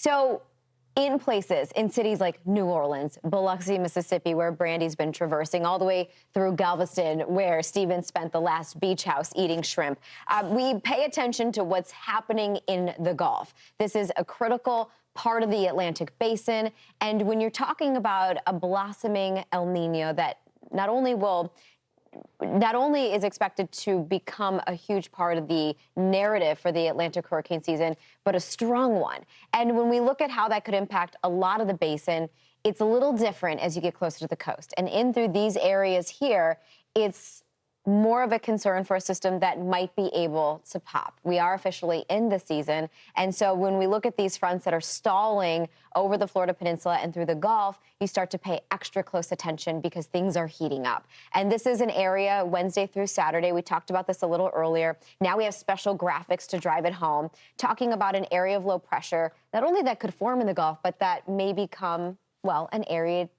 So in places, in cities like New Orleans, Biloxi, Mississippi, where Brandy's been traversing, all the way through Galveston, where Steven spent the last beach house eating shrimp, we pay attention to what's happening in the Gulf. This is a critical part of the Atlantic basin. And when you're talking about a blossoming El Nino that not only is expected to become a huge part of the narrative for the Atlantic hurricane season, but a strong one. And when we look at how that could impact a lot of the basin, it's a little different as you get closer to the coast. And in through these areas here, it's more of a concern for a system that might be able to pop. We are officially in the season. And so when we look at these fronts that are stalling over the Florida Peninsula and through the Gulf, you start to pay extra close attention because things are heating up. And this is an area Wednesday through Saturday. We talked about this a little earlier. Now we have special graphics to drive it home, talking about an area of low pressure, not only that could form in the Gulf, but that may become, well, an area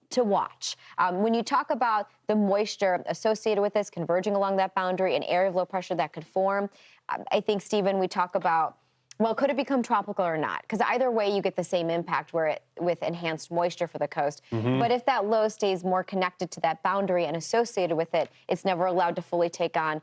to watch. When you talk about the moisture associated with this, converging along that boundary, an area of low pressure that could form, I think, Stephen, we talk about, well, could it become tropical or not? Because either way, you get the same impact with enhanced moisture for the coast. But if that low stays more connected to that boundary and associated with it, it's never allowed to fully take on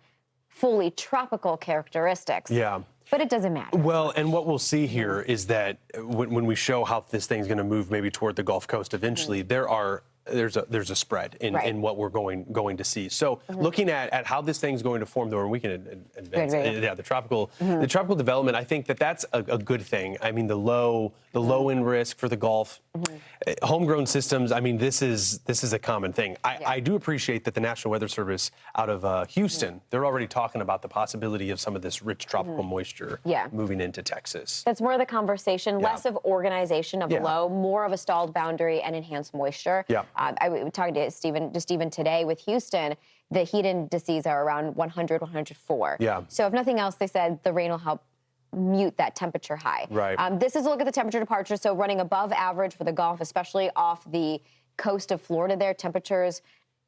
fully tropical characteristics. Yeah. But it doesn't matter. Well, and what we'll see here is that when we show how this thing's going to move maybe toward the Gulf Coast eventually, there's a spread in what we're going to see. So looking at how this thing's going to form, though, and we can advance, the tropical development, I think that's a good thing. I mean, the low end risk for the Gulf, homegrown systems. I mean, this is a common thing. I do appreciate that the National Weather Service out of Houston, they're already talking about the possibility of some of this rich tropical moisture moving into Texas. That's more of the conversation, less of organization of a low, more of a stalled boundary and enhanced moisture. I was talking to Stephen just even today with Houston. The heat indices are around 100, 104. So if nothing else, they said the rain will help mute that temperature high. This is a look at the temperature departure. So running above average for the Gulf, especially off the coast of Florida there, temperatures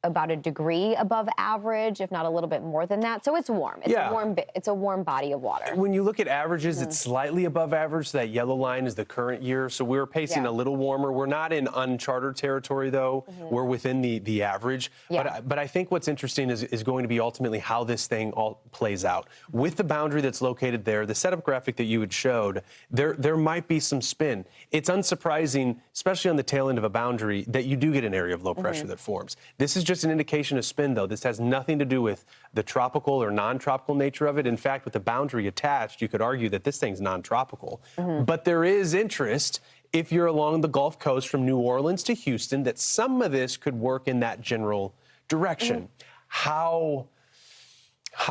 about a degree above average, if not a little bit more than that. So it's warm. It's a warm body of water. When you look at averages, it's slightly above average. So that yellow line is the current year. So we're pacing a little warmer. We're not in uncharted territory, though. We're within the average. But I think what's interesting is going to be ultimately how this thing all plays out. With the boundary that's located there, the setup graphic that you had showed, there might be some spin. It's unsurprising, especially on the tail end of a boundary, that you do get an area of low pressure that forms. This is just an indication of spin, though. This has nothing to do with the tropical or non-tropical nature of it. In fact, with the boundary attached, you could argue that this thing's non-tropical. But there is interest, if you're along the Gulf Coast from New Orleans to Houston, that some of this could work in that general direction. How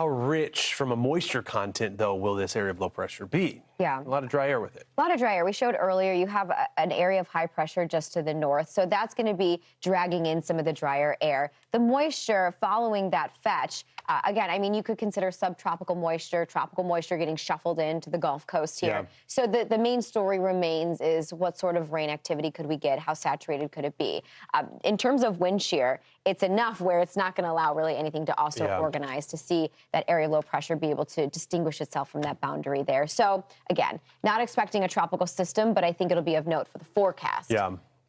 rich from a moisture content, though, will this area of low pressure be? A lot of dry air with it. A lot of dry air. We showed earlier you have an area of high pressure just to the north, so that's going to be dragging in some of the drier air. The moisture following that fetch, again, I mean, you could consider subtropical moisture, tropical moisture getting shuffled into the Gulf Coast here. So the main story remains is what sort of rain activity could we get? How saturated could it be? In terms of wind shear, it's enough where it's not going to allow really anything to also organize to see that area of low pressure be able to distinguish itself from that boundary there. So again, not expecting a tropical system, but I think it'll be of note for the forecast.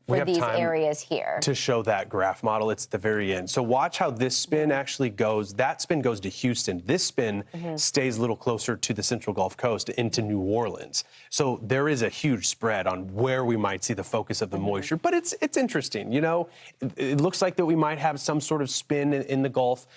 For these areas here. To show that graph model, it's at the very end. So watch how this spin actually goes. That spin goes to Houston. This spin stays a little closer to the central Gulf Coast into New Orleans. So there is a huge spread on where we might see the focus of the moisture. But it's interesting, you know. It looks like that we might have some sort of spin in the Gulf.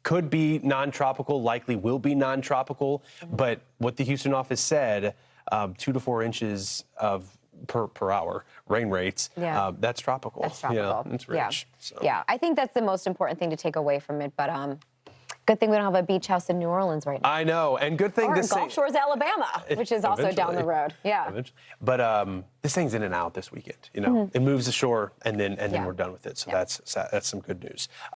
Could be non-tropical, likely will be non-tropical. But what the Houston office said, 2 to 4 inches of per hour rain rates, that's tropical. That's tropical. It's rich. I think that's the most important thing to take away from it. But good thing we don't have a beach house in New Orleans right now. I know, and good thing or this Gulf Shores, Alabama, which is also down the road. But this thing's in and out this weekend. You know, it moves ashore, and then we're done with it. So that's some good news.